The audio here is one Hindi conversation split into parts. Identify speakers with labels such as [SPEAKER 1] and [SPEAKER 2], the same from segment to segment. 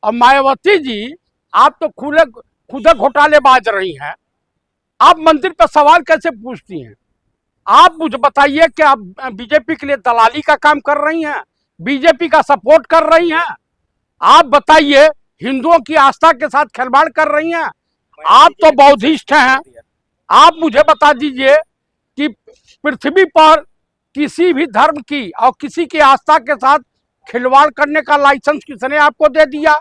[SPEAKER 1] और मायावती जी, आप तो खुद घोटालेबाज रही हैं। आप मंदिर पर सवाल कैसे पूछती हैं? आप मुझे बताइए कि आप बीजेपी के लिए दलाली का काम कर रही हैं, बीजेपी का सपोर्ट कर रही हैं? आप बताइए, हिंदुओं की आस्था के साथ खिलवाड़ कर रही हैं? आप तो बौद्धिस्ट हैं। आप मुझे बता दीजिए कि पृथ्वी पर किसी भी धर्म की और किसी की आस्था के साथ खिलवाड़ करने का लाइसेंस किसने आपको दे दिया?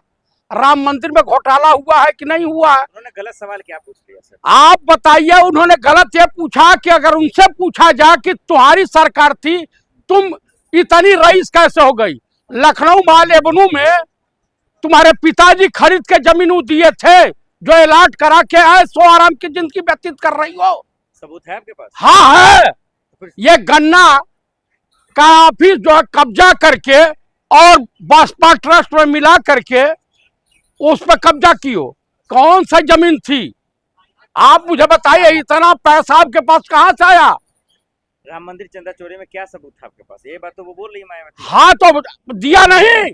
[SPEAKER 1] राम मंदिर में घोटाला हुआ है कि नहीं हुआ है?
[SPEAKER 2] उन्होंने गलत सवाल क्या पूछ लिया सर?
[SPEAKER 1] आप बताइए। उन्होंने गलत ये पूछा कि अगर उनसे पूछा जाए कि तुम्हारी सरकार थी, तुम इतनी रईस कैसे हो गई? लखनऊ माल एवेन्यू में तुम्हारे पिताजी खरीद के जमीन दिए थे, जो अलाट करा के आए, सो आराम की जिंदगी व्यतीत कर रही हो।
[SPEAKER 2] सबूत है आपके पास?
[SPEAKER 1] हाँ है। ये गन्ना का ऑफिस जो है कब्जा करके और बसपा ट्रस्ट में मिला करके उस पर कब्जा कियो। कौन सा जमीन थी? आप मुझे बताइए, इतना पैसा आपके पास कहाँ से आया?
[SPEAKER 2] राम मंदिर चंदा चोरी में क्या सबूत था आपके पास? ये बात तो वो बोल रही है मायावती।
[SPEAKER 1] हाँ तो दिया नहीं।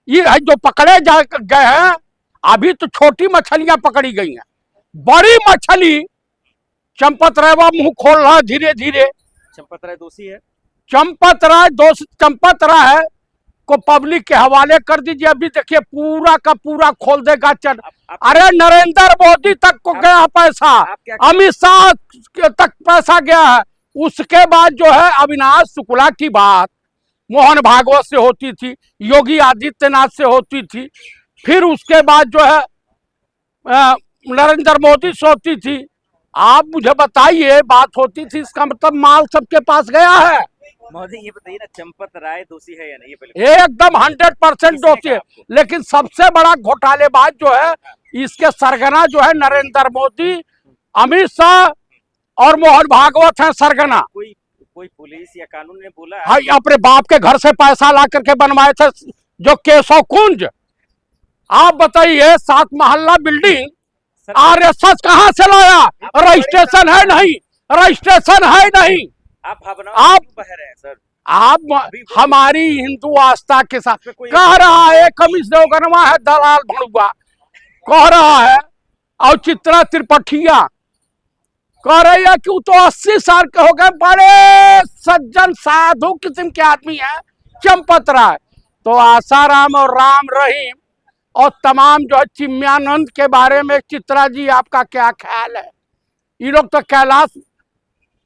[SPEAKER 1] ये जो पकड़े गए हैं, अभी तो छोटी मछलियां पकड़ी गई हैं। बड़ी मछली चंपत राय मुंह खोल रहा है धीरे धीरे।
[SPEAKER 2] चंपत राय दोषी है?
[SPEAKER 1] चंपत राय को पब्लिक के हवाले कर दीजिए। अभी देखिए पूरा का पूरा खोल देगा अरे नरेंद्र मोदी तक को गया पैसा, अमित शाह तक पैसा गया है। उसके बाद जो है अविनाश शुक्ला की बात मोहन भागवत से होती थी, योगी आदित्यनाथ से होती थी, फिर उसके बाद जो है नरेंद्र मोदी से होती थी। आप मुझे बताइए, बात होती थी, इसका मतलब माल सबके पास गया है।
[SPEAKER 2] महोदय ये बताइए ना, चंपत राय दोषी है या नहीं? ये पहले
[SPEAKER 1] एकदम 100% दोषी है। लेकिन सबसे बड़ा घोटालेबाज जो है, इसके सरगना जो है नरेंद्र मोदी, अमित शाह और मोहन भागवत है सरगना।
[SPEAKER 2] कोई पुलिस या कानून ने बोला?
[SPEAKER 1] हाँ, अपने बाप के घर से पैसा ला करके बनवाए थे जो केशव कुंज। आप बताइए, 7 महल्ला बिल्डिंग आरएसएस कहाँ से लाया? रजिस्ट्रेशन है नहीं, रजिस्ट्रेशन है नहीं।
[SPEAKER 2] आप बह रहे हैं सर।
[SPEAKER 1] आप हमारी हिंदू आस्था के साथ कह रहा है, कमिश्नर देवगनवा है दलाल भड़ुआ कह रहा है, और चित्रा त्रिपाठिया कह रही है कि वो तो 80 साल के हो गए, बड़े सज्जन साधु किस्म के आदमी है चंपत राय। तो आसाराम और राम रहीम और तमाम जो है चिन्मयानंद के बारे में चित्रा जी आपका क्या ख्याल है? ये लोग तो कैलाश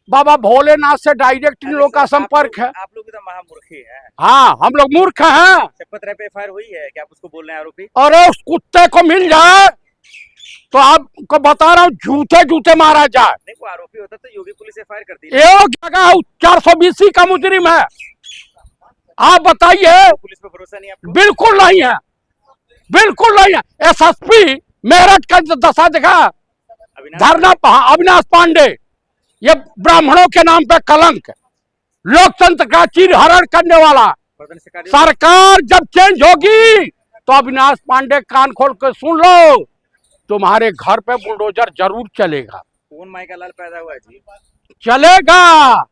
[SPEAKER 1] बाबा भोलेनाथ से डायरेक्ट इन लोग का संपर्क है।
[SPEAKER 2] आप लोग तो महामूर्ख हैं।
[SPEAKER 1] हाँ, हम लोग मूर्ख हैं।
[SPEAKER 2] चंपत राय पे एफआईआर हुई है क्या? आप उसको बोल रहे हैं आरोपी?
[SPEAKER 1] अरे उस कुत्ते को मिल जाए तो आपको बता रहा हूँ, जूते जूते मारा जाए।
[SPEAKER 2] नहीं, वो आरोपी होता तो योगी पुलिस एफआईआर करती।
[SPEAKER 1] एक जगह 420 का मुजरिम है। आप बताइए,
[SPEAKER 2] पुलिस पे भरोसा नहीं आपको?
[SPEAKER 1] बिल्कुल नहीं है, बिल्कुल नहीं है। एसएसपी मेरठ का दशा देखा, धरना अविनाश पांडे, ये ब्राह्मणों के नाम पे कलंक, लोकतंत्र का चीर हरण करने वाला। सरकार जब चेंज होगी तो अविनाश पांडे कान खोल के सुन लो, तुम्हारे घर पे बुलडोजर जरूर चलेगा।
[SPEAKER 2] कौन माई का लाल पैदा हुआ है जी?
[SPEAKER 1] चलेगा।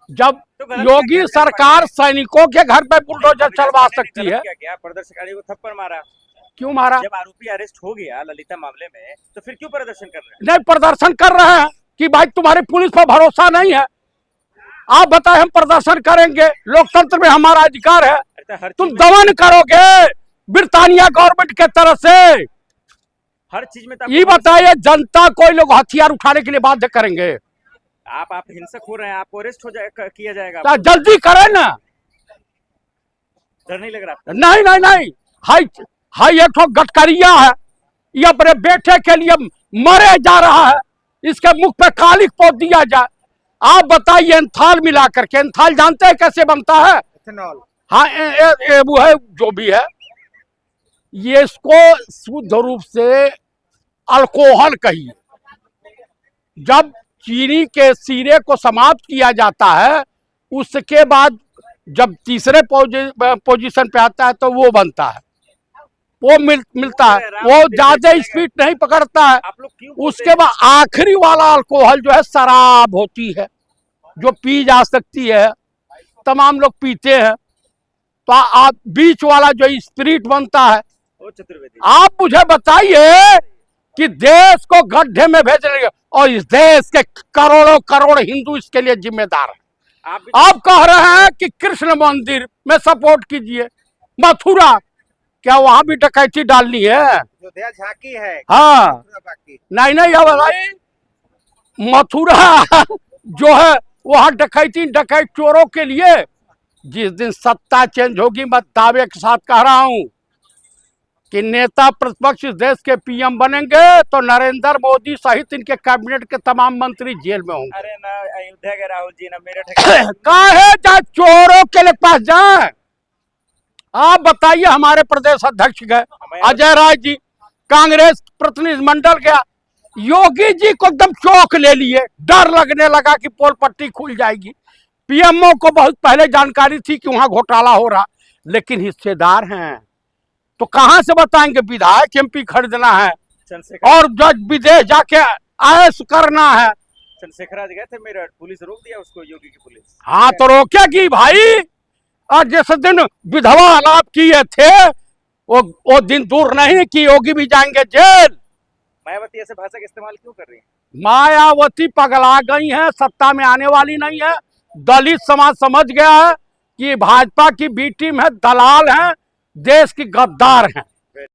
[SPEAKER 1] जब योगी सरकार सैनिकों के घर पे बुलडोजर चलवा सकती है।
[SPEAKER 2] क्या प्रदर्शनकारी को थप्पड़ मारा?
[SPEAKER 1] क्यों मारा?
[SPEAKER 2] जब आरोपी अरेस्ट हो गया ललिता मामले में, तो फिर क्यों प्रदर्शन कर रहे हैं?
[SPEAKER 1] नहीं, प्रदर्शन कर रहे हैं कि भाई तुम्हारी पुलिस पर भरोसा नहीं है। आप बताए, हम प्रदर्शन करेंगे, लोकतंत्र में हमारा अधिकार है। तुम दमन करोगे ब्रिटानिया गवर्नमेंट के तरफ से।
[SPEAKER 2] हर चीज में
[SPEAKER 1] ये बताइए, जनता कोई लोग हथियार उठाने के लिए बाध्य करेंगे?
[SPEAKER 2] आप हिंसक हो रहे हैं, आपको अरेस्ट किया जाएगा।
[SPEAKER 1] तो जल्दी करें ना।
[SPEAKER 2] डर नहीं लग रहा?
[SPEAKER 1] नहीं नहीं नहीं, हाई एक ठो गटकरिया है, ये अपने बेटे के लिए मरे जा रहा है, इसके मुख पे कालिक पोत दिया जाए। आप बताइए, एंथाल मिला करके, एंथाल जानते हैं कैसे बनता है?
[SPEAKER 2] इथेनॉल।
[SPEAKER 1] हाँ, वो है जो भी है, ये इसको शुद्ध रूप से अल्कोहल कहिए। जब चीनी के सिरे को समाप्त किया जाता है, उसके बाद जब तीसरे पोजीशन पे आता है तो वो बनता है, वो मिलता है, वो ज्यादा स्पीड नहीं पकड़ता है। उसके बाद आखिरी वाला अल्कोहल जो है शराब होती है, जो पी जा सकती है, तमाम लोग पीते हैं। तो आप बीच वाला जो स्पिरिट बनता है,
[SPEAKER 2] ओ चतुर्वेदी,
[SPEAKER 1] आप मुझे बताइए कि देश को गड्ढे में भेज रही है और इस देश के करोड़ों करोड़ हिंदू इसके लिए जिम्मेदार है।
[SPEAKER 2] आप भी
[SPEAKER 1] आप कह रहे हैं कि कृष्ण मंदिर में सपोर्ट कीजिए, मथुरा क्या वहां भी डकैती डालनी है?
[SPEAKER 3] अयोध्या झांकी है,
[SPEAKER 1] हाँ,
[SPEAKER 3] मथुरा बाकी।
[SPEAKER 1] नहीं नहीं, अब भाई मथुरा जो है वहां डकैती डकैत चोरों के लिए। जिस दिन सत्ता चेंज होगी, मैं दावे के साथ कह रहा हूं कि नेता प्रतिपक्ष इस देश के पीएम बनेंगे तो नरेंद्र मोदी सहित इनके कैबिनेट के तमाम मंत्री जेल में होंगे।
[SPEAKER 2] अरे ना अयोध्या के राहुल जी, ना मेरठ
[SPEAKER 1] काहे चाहे चोरों के पास जाए। आप बताइए, हमारे प्रदेश अध्यक्ष गए अजय राय जी, कांग्रेस प्रतिनिधिमंडल गया, योगी जी को एकदम चौक ले लिए, डर लगने लगा कि पोल पट्टी खुल जाएगी। पीएमओ को बहुत पहले जानकारी थी कि वहां घोटाला हो रहा, लेकिन हिस्सेदार हैं तो कहां से बताएंगे? विधायक एमपी खरीदना है
[SPEAKER 2] चंद्रशेखर
[SPEAKER 1] और जज विदेश जाके ऐश करना है।
[SPEAKER 2] चंद्रशेखर आज गए थे मेरठ, पुलिस रोक दिया उसको, योगी की पुलिस।
[SPEAKER 1] हाँ तो रोकेगी भाई। और जिस दिन विधवा आलाप किए थे वो दिन दूर नहीं कि योगी भी जाएंगे जेल।
[SPEAKER 2] मायावती ऐसे भाषा का इस्तेमाल क्यों कर रही है?
[SPEAKER 1] मायावती पगला गई है, सत्ता में आने वाली नहीं है। दलित समाज समझ गया है कि भाजपा की बी टीम है, दलाल है, देश की गद्दार है।